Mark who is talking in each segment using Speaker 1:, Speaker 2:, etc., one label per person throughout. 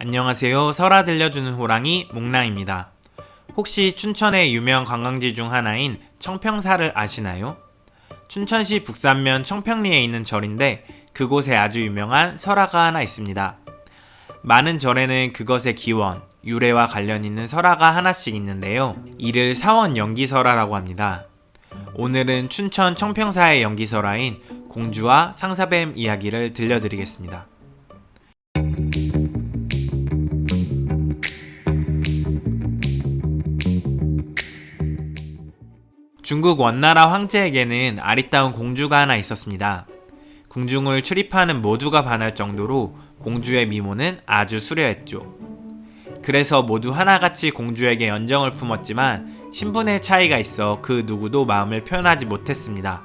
Speaker 1: 안녕하세요. 설화 들려주는 호랑이 몽랑입니다. 혹시 춘천의 유명 관광지 중 하나인 청평사를 아시나요? 춘천시 북산면 청평리에 있는 절인데 그곳에 아주 유명한 설화가 하나 있습니다. 많은 절에는 그것의 기원, 유래와 관련 있는 설화가 하나씩 있는데요. 이를 사원 연기설화라고 합니다. 오늘은 춘천 청평사의 연기설화인 공주와 상사뱀 이야기를 들려드리겠습니다. 중국 원나라 황제에게는 아리따운 공주가 하나 있었습니다. 궁중을 출입하는 모두가 반할 정도로 공주의 미모는 아주 수려했죠. 그래서 모두 하나같이 공주에게 연정을 품었지만 신분의 차이가 있어 그 누구도 마음을 표현하지 못했습니다.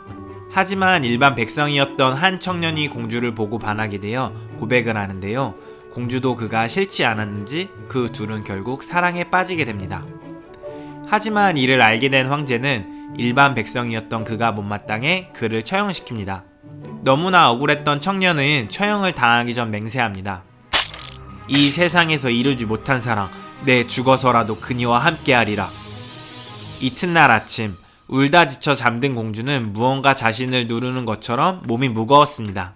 Speaker 1: 하지만 일반 백성이었던 한 청년이 공주를 보고 반하게 되어 고백을 하는데요. 공주도 그가 싫지 않았는지 그 둘은 결국 사랑에 빠지게 됩니다. 하지만 이를 알게 된 황제는 일반 백성이었던 그가 못마땅해 그를 처형시킵니다. 너무나 억울했던 청년은 처형을 당하기 전 맹세합니다. 이 세상에서 이루지 못한 사랑, 내 죽어서라도 그니와 함께하리라. 이튿날 아침, 울다 지쳐 잠든 공주는 무언가 자신을 누르는 것처럼 몸이 무거웠습니다.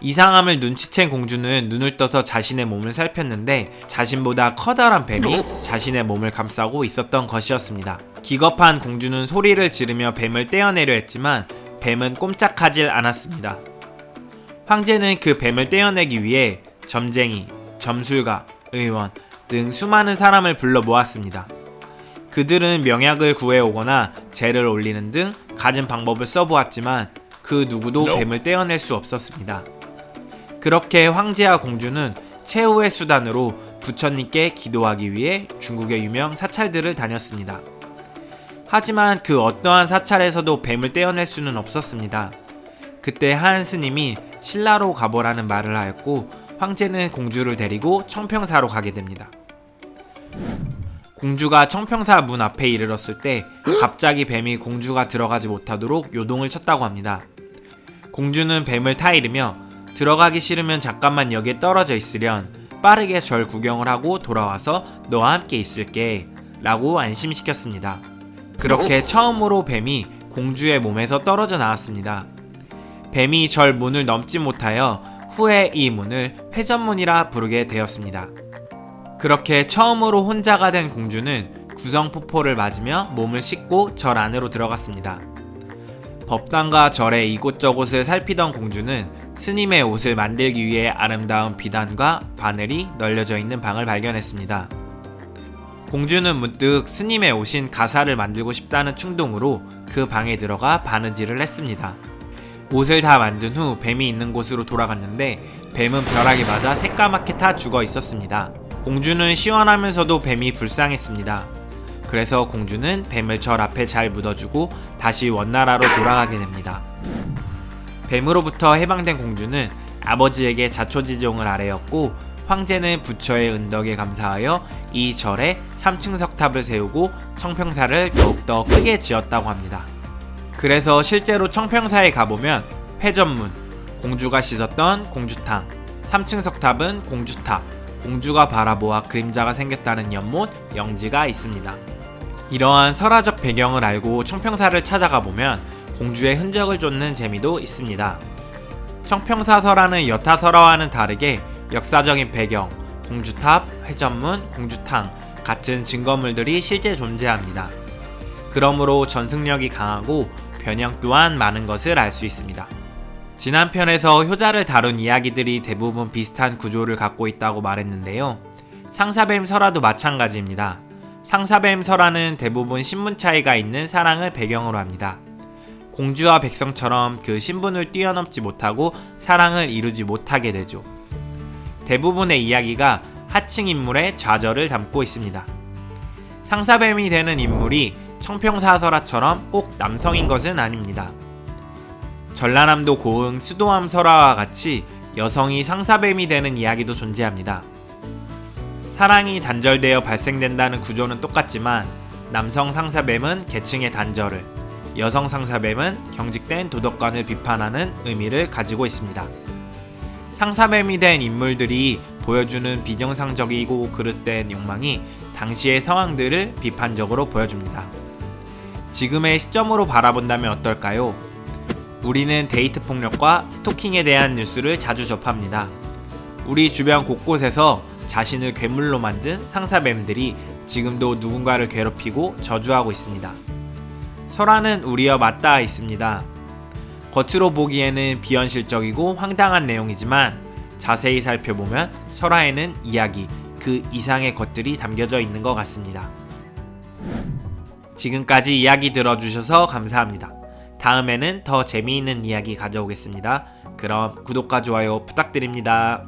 Speaker 1: 이상함을 눈치챈 공주는 눈을 떠서 자신의 몸을 살폈는데 자신보다 커다란 뱀이 자신의 몸을 감싸고 있었던 것이었습니다. 기겁한 공주는 소리를 지르며 뱀을 떼어내려 했지만 뱀은 꼼짝하질 않았습니다. 황제는 그 뱀을 떼어내기 위해 점쟁이, 점술가, 의원 등 수많은 사람을 불러 모았습니다. 그들은 명약을 구해오거나 제를 올리는 등 갖은 방법을 써보았지만 그 누구도 뱀을 떼어낼 수 없었습니다. 그렇게 황제와 공주는 최후의 수단으로 부처님께 기도하기 위해 중국의 유명 사찰들을 다녔습니다. 하지만 그 어떠한 사찰에서도 뱀을 떼어낼 수는 없었습니다. 그때 한 스님이 신라로 가보라는 말을 하였고 황제는 공주를 데리고 청평사로 가게 됩니다. 공주가 청평사 문 앞에 이르렀을 때 갑자기 뱀이 공주가 들어가지 못하도록 요동을 쳤다고 합니다. 공주는 뱀을 타이르며 들어가기 싫으면 잠깐만 여기에 떨어져 있으련 빠르게 절 구경을 하고 돌아와서 너와 함께 있을게 라고 안심시켰습니다. 그렇게 처음으로 뱀이 공주의 몸에서 떨어져 나왔습니다. 뱀이 절 문을 넘지 못하여 후에 이 문을 회전문이라 부르게 되었습니다. 그렇게 처음으로 혼자가 된 공주는 구성포포를 맞으며 몸을 씻고 절 안으로 들어갔습니다. 법당과 절의 이곳저곳을 살피던 공주는 스님의 옷을 만들기 위해 아름다운 비단과 바늘이 널려져 있는 방을 발견했습니다. 공주는 문득 스님의 옷인 가사를 만들고 싶다는 충동으로 그 방에 들어가 바느질을 했습니다. 옷을 다 만든 후 뱀이 있는 곳으로 돌아갔는데 뱀은 벼락에 맞아 새까맣게 타 죽어 있었습니다. 공주는 시원하면서도 뱀이 불쌍했습니다. 그래서 공주는 뱀을 절 앞에 잘 묻어주고 다시 원나라로 돌아가게 됩니다. 뱀으로부터 해방된 공주는 아버지에게 자초지종을 아뢰었고 황제는 부처의 은덕에 감사하여 이 절에 3층 석탑을 세우고 청평사를 더욱더 크게 지었다고 합니다. 그래서 실제로 청평사에 가보면 회전문, 공주가 씻었던 공주탕, 3층 석탑은 공주탑, 공주가 바라보아 그림자가 생겼다는 연못, 영지가 있습니다. 이러한 설화적 배경을 알고 청평사를 찾아가 보면 공주의 흔적을 쫓는 재미도 있습니다. 청평사 설화는 여타 설화와는 다르게 역사적인 배경, 공주탑, 회전문, 공주탕 같은 증거물들이 실제 존재합니다. 그러므로 전승력이 강하고 변형 또한 많은 것을 알 수 있습니다. 지난 편에서 효자를 다룬 이야기들이 대부분 비슷한 구조를 갖고 있다고 말했는데요. 상사뱀 설화도 마찬가지입니다. 상사뱀 설화는 대부분 신분 차이가 있는 사랑을 배경으로 합니다. 공주와 백성처럼 그 신분을 뛰어넘지 못하고 사랑을 이루지 못하게 되죠. 대부분의 이야기가 하층 인물의 좌절을 담고 있습니다. 상사뱀이 되는 인물이 청평사 설화처럼 꼭 남성인 것은 아닙니다. 전라남도 고흥 수도암 설화와 같이 여성이 상사뱀이 되는 이야기도 존재합니다. 사랑이 단절되어 발생된다는 구조는 똑같지만 남성 상사뱀은 계층의 단절을, 여성 상사뱀은 경직된 도덕관을 비판하는 의미를 가지고 있습니다. 상사뱀이 된 인물들이 보여주는 비정상적이고 그릇된 욕망이 당시의 상황들을 비판적으로 보여줍니다. 지금의 시점으로 바라본다면 어떨까요? 우리는 데이트 폭력과 스토킹에 대한 뉴스를 자주 접합니다. 우리 주변 곳곳에서 자신을 괴물로 만든 상사뱀들이 지금도 누군가를 괴롭히고 저주하고 있습니다. 설화는 우리와 맞닿아 있습니다. 겉으로 보기에는 비현실적이고 황당한 내용이지만 자세히 살펴보면 설화에는 이야기, 그 이상의 것들이 담겨져 있는 것 같습니다. 지금까지 이야기 들어주셔서 감사합니다. 다음에는 더 재미있는 이야기 가져오겠습니다. 그럼 구독과 좋아요 부탁드립니다.